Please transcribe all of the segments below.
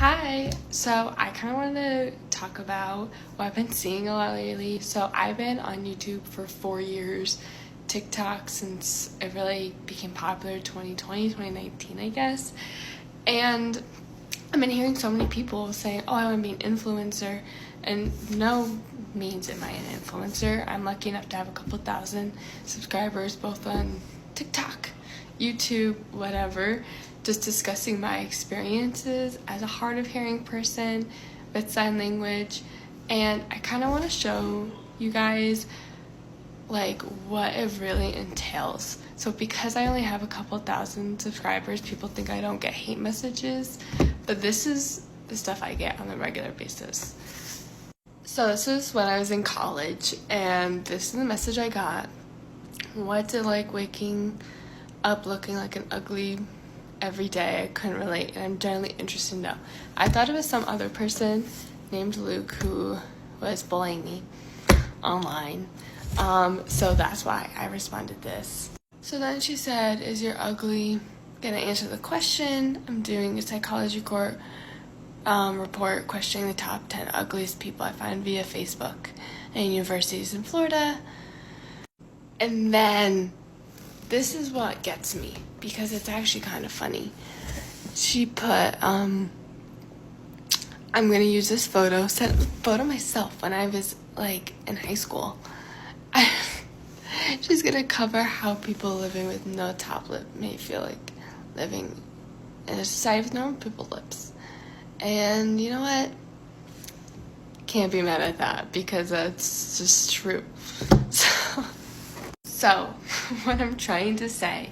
Hi, so I kind of wanted to talk about what I've been seeing a lot lately. So I've been on YouTube for 4 years, TikTok since it really became popular 2020, 2019, I guess. And I've been hearing so many people saying, oh, I want to be an influencer. And no means am I an influencer. I'm lucky enough to have a couple thousand subscribers both on TikTok, YouTube, whatever, just discussing my experiences as a hard of hearing person with sign language. And I kind of want to show you guys like what it really entails. So because I only have a couple thousand subscribers, people think I don't get hate messages, but this is the stuff I get on a regular basis. So this is when I was in college, and this is the message I got. What's it like waking up looking like an ugly every day? I couldn't relate, and I'm generally interested to know. I thought it was some other person named Luke who was bullying me online. So that's why I responded this. So then she said, is your ugly gonna answer the question? I'm doing a psychology court report questioning the top 10 ugliest people I find via Facebook and universities in Florida. And then this is what gets me, because it's actually kind of funny. She put, I'm gonna use this photo, sent a photo myself when I was like in high school. She's gonna cover how people living with no top lip may feel like living in a society with normal people lips. And you know what? Can't be mad at that, because that's just true. So what I'm trying to say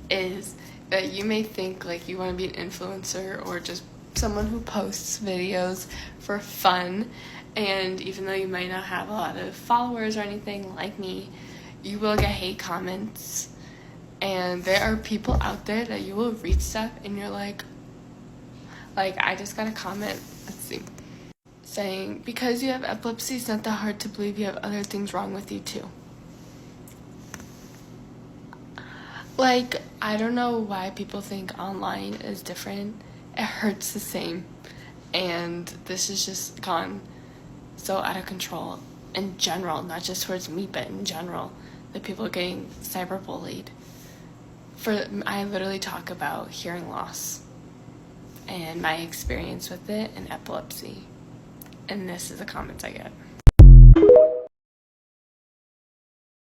is that you may think like you want to be an influencer or just someone who posts videos for fun, and even though you might not have a lot of followers or anything like me, you will get hate comments, and there are people out there that you will read stuff and you're like I just got a comment, let's see, saying, because you have epilepsy, it's not that hard to believe you have other things wrong with you too. Like, I don't know why people think online is different. It hurts the same. And this has just gone so out of control in general, not just towards me, but in general. The people are getting cyberbullied. I literally talk about hearing loss and my experience with it and epilepsy. And this is the comments I get.